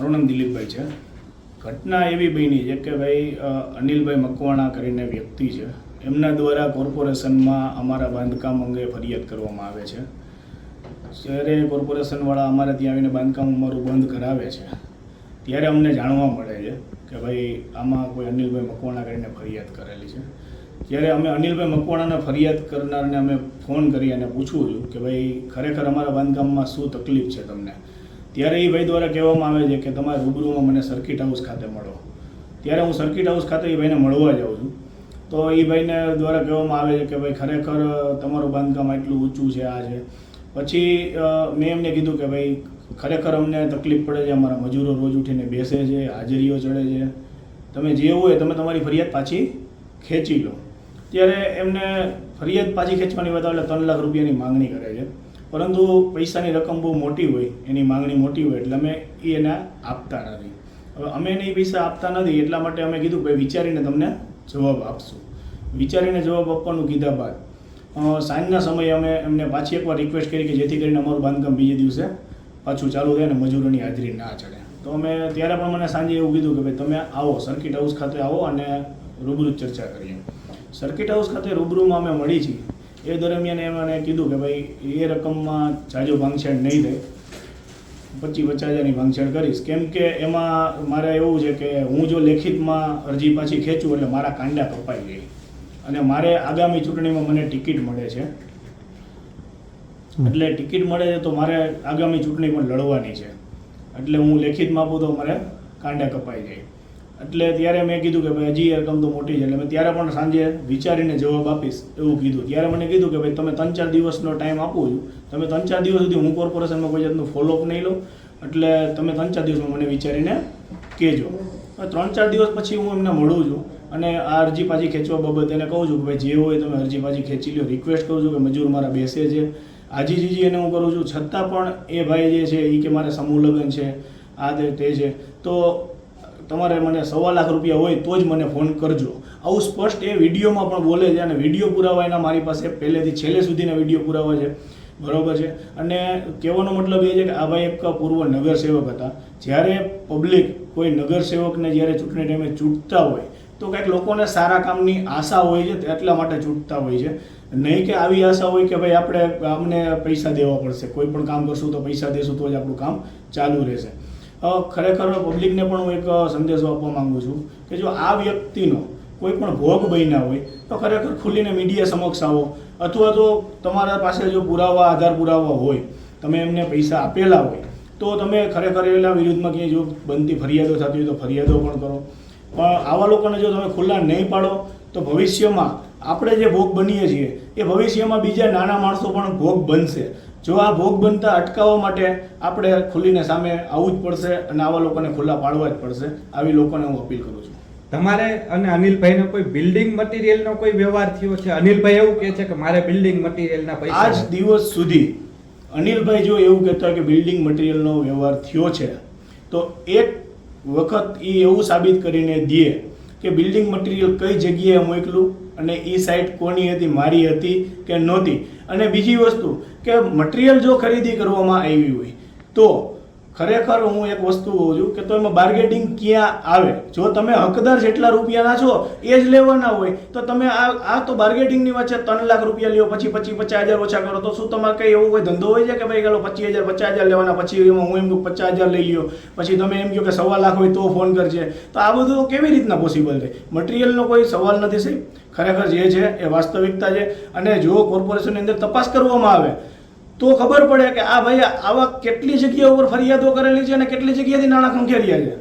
મારું નામ દિલીપભાઈ છે. ઘટના એવી બની છે કે ભાઈ અનિલભાઈ મકવાણા કરીને વ્યક્તિ છે, એમના દ્વારા કોર્પોરેશનમાં અમારા બાંધકામ અંગે ફરિયાદ કરવામાં આવે છે. જ્યારે કોર્પોરેશનવાળા અમારે ત્યાં આવીને બાંધકામ અમારું બંધ કરાવે છે ત્યારે અમને જાણવા મળે છે કે ભાઈ આમાં કોઈ અનિલભાઈ મકવાણા કરીને ફરિયાદ કરેલી છે. જ્યારે અમે અનિલભાઈ મકવાણાને ફરિયાદ કરનારને અમે ફોન કરી અને પૂછવું છું કે ભાઈ ખરેખર અમારા બાંધકામમાં શું તકલીફ છે તમને, ત્યારે એ ભાઈ દ્વારા કહેવામાં આવે છે કે તમારે રૂબરૂમાં મને સર્કિટ હાઉસ ખાતે મળો. ત્યારે હું સર્કિટ હાઉસ ખાતે એ ભાઈને મળવા જાઉં છું. તો એ ભાઈને દ્વારા કહેવામાં આવે છે કે ભાઈ ખરેખર તમારું બાંધકામ આટલું ઊંચું છે, આ છે. પછી મેં એમને કીધું કે ભાઈ ખરેખર અમને તકલીફ પડે છે, અમારા મજૂરો રોજ ઉઠીને બેસે છે, હાજરીઓ ચડે છે, તમે જે હોય તમે તમારી ફરિયાદ પાછી ખેંચી લો. ત્યારે એમને ફરિયાદ પાછી ખેંચવાની વાત એટલે 3 લાખ રૂપિયાની માંગણી કરે છે, પરંતુ પૈસાની રકમ બહુ મોટી હોય, એની માંગણી મોટી હોય એટલે અમે એને આપતા નથી. હવે અમે એને એ પૈસા આપતા નથી એટલા માટે અમે કીધું ભાઈ વિચારીને તમને જવાબ આપશું. વિચારીને જવાબ આપવાનું કીધા બાદ સાંજના સમયે અમે એમને પાછી એકવાર રિક્વેસ્ટ કરી કે જેથી કરીને અમારું બાંધકામ બીજે દિવસે પાછું ચાલુ થાય ને મજૂરોની હાજરી ના ચડે. તો અમે ત્યારે પણ મને સાંજે એવું કીધું કે ભાઈ તમે આવો સર્કિટ હાઉસ ખાતે આવો અને રૂબરૂ ચર્ચા કરીએ. સર્કિટ હાઉસ ખાતે રૂબરૂમાં અમે મળી છીએ. એ દરમિયાન એમણે કીધું કે ભાઈ એ રકમમાં જાજો ભાંગછેડ નહીં થાય, 25-50 હજારની ભાંગછેડ કરીશ. કેમ કે એમાં મારે એવું છે કે હું જો લેખિતમાં અરજી પાછી ખેંચું એટલે મારા કાંડા કપાઈ જાય અને મારે આગામી ચૂંટણીમાં મને ટિકિટ મળે છે. એટલે ટિકિટ મળે છે તો મારે આગામી ચૂંટણી પણ લડવાની છે. એટલે હું લેખિતમાં આપું તો મારે કાંડા કપાઈ જાય. એટલે ત્યારે મેં કીધું કે ભાઈ હજી એ રકમ તો મોટી છે એટલે મેં ત્યારે પણ સાંજે વિચારીને જવાબ આપીશ એવું કીધું. ત્યારે મને કીધું કે ભાઈ તમે 3-4 દિવસનો ટાઈમ આપું છું, તમે 3-4 દિવસ સુધી હું કોર્પોરેશનમાં કોઈ જાતનું ફોલોઅપ નહીં લો, એટલે તમે 3-4 દિવસમાં મને વિચારીને કહેજો. 3-4 દિવસ પછી હું એમને મળું છું અને આ અરજી પાછી ખેંચવા બાબત એને કહું છું કે ભાઈ જે હોય તમે અરજી પાછી ખેંચી લો. રિક્વેસ્ટ કરું છું કે મજૂર મારા બેસે છે, આજીજી એને હું કરું છું, છતાં પણ એ ભાઈ જે છે એ કે મારે સમૂહ લગ્ન છે, આ તે છે, તો તમારે મને 1.25 લાખ રૂપિયા હોય તો જ મને ફોન કરજો. આવું સ્પષ્ટ એ વિડીયોમાં પણ બોલે છે અને વિડીયો પુરાવા એના મારી પાસે પહેલેથી છેલ્લે સુધીના વિડીયો પુરાવા છે, બરાબર છે. અને કહેવાનો મતલબ એ છે કે આ ભાઈ એક પૂર્વ નગરસેવક હતા. જ્યારે પબ્લિક કોઈ નગરસેવકને જ્યારે ચૂંટણી ટાઈમે ચૂંટતા હોય તો કંઈક લોકોને સારા કામની આશા હોય છે, એટલા માટે ચૂંટતા હોય છે. નહીં કે આવી આશા હોય કે ભાઈ આપણે અમને પૈસા દેવા પડશે, કોઈ પણ કામ કરશું તો પૈસા દેશું તો જ આપણું કામ ચાલુ રહેશે. ખરેખર પબ્લિકને પણ હું એક સંદેશો આપવા માગું છું કે જો આ વ્યક્તિનો કોઈ પણ ભોગ બન્યા હોય તો ખરેખર ખુલીને મીડિયા સમક્ષ આવો, અથવા તો તમારા પાસે જો પુરાવા આધાર પુરાવા હોય, તમે એમને પૈસા આપેલા હોય તો તમે ખરેખર એના વિરુદ્ધમાં ક્યાંય જો બનતી ફરિયાદો થતી હોય તો ફરિયાદો પણ કરો. પણ આવા લોકોને જો તમે ખુલ્લા નહીં પાડો તો ભવિષ્યમાં આપણે જે ભોગ બનીએ છીએ એ ભવિષ્યમાં બીજા નાના માણસો પણ ભોગ બનશે. જો આ ભોગ બનતા અટકાવવા માટે આપણે ખુલીને સામે આવવું જ પડશે અને આવા લોકોને ખુલ્લા પાડવા જ પડશે. આવી લોકોને હું અપીલ કરું છું. તમારે અને અનિલભાઈનો કોઈ બિલ્ડિંગ મટીરિયલનો કોઈ વ્યવહાર થયો છે? અનિલભાઈ એવું કહે છે કે મારે બિલ્ડિંગ મટીરિયલના પૈસા આજ દિવસ સુધી અનિલભાઈ જો એવું કહેતા હોય કે બિલ્ડિંગ મટીરિયલનો વ્યવહાર થયો છે તો એક વખત એ એવું સાબિત કરીને દે કે બિલ્ડિંગ મટીરિયલ કઈ જગ્યાએ મોકલું અને એ સાઇટ કોની હતી, મારી હતી કે નહોતી. અને બીજી વસ્તુ કે મટીરિયલ જો ખરીદી કરવામાં આવી હોય તો ખરેખર હું એક વસ્તુ કહું છું કે તો એમાં બાર્ગેનિંગ ક્યાં આવે? જો તમે હકદાર જેટલા રૂપિયાના છો એ જ લેવાના હોય તો તમે આ તો બાર્ગેનિંગની વચ્ચે 3 લાખ રૂપિયા લ્યો, પછી 50 હજાર ઓછા કરો તો શું તમારે કંઈ એવું કોઈ ધંધો હોય છે કે ભાઈ ચાલો 50 હજાર લેવાના, પછી એમાં હું એમ કહું 50 હજાર લઈ લ્યો, પછી તમે એમ કહો કે 1.25 લાખ હોય તો ફોન કરજે. તો આ બધું કેવી રીતના પોસિબલ થાય? મટીરિયલનો કોઈ સવાલ નથી સાહેબ. ખરેખર જે છે એ વાસ્તવિકતા છે. અને જો કોર્પોરેશનની અંદર તપાસ કરવામાં આવે તો ખબર પડે કે આ ભાઈ આવા કેટલી જગ્યા ઉપર ફરિયાદો કરેલી છે અને કેટલી જગ્યાએથી નાણાં ખંખેર્યા છે.